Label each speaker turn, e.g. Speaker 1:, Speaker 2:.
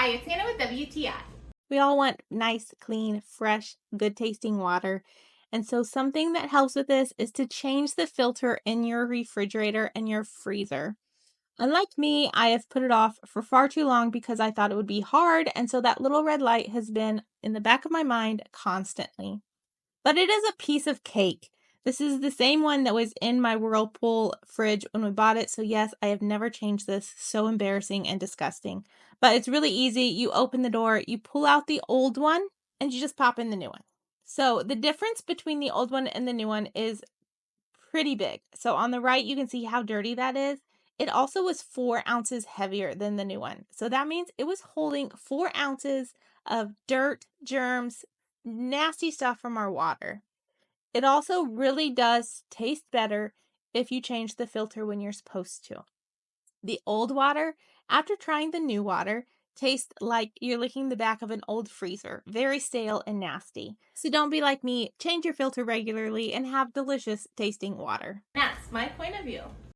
Speaker 1: Hi, it's Hannah with WTI.
Speaker 2: We all want nice, clean, fresh, good tasting water. And so, something that helps with this is to change the filter in your refrigerator and your freezer. Unlike me, I have put it off for far too long because I thought it would be hard. And so, that little red light has been in the back of my mind constantly. But it is a piece of cake. This is the same one that was in my Whirlpool fridge when we bought it. So, yes, I have never changed this. So embarrassing and disgusting. But it's really easy. You open the door, you pull out the old one, and you just pop in the new one. So, the difference between the old one and the new one is pretty big. So, on the right, you can see how dirty that is. It also was 4 ounces heavier than the new one. So, that means it was holding 4 ounces of dirt, germs, nasty stuff from our water. It also really does taste better if you change the filter when you're supposed to. The old water, after trying the new water, tastes like you're licking the back of an old freezer, very stale and nasty. So don't be like me, change your filter regularly and have delicious tasting water.
Speaker 1: That's my point of view.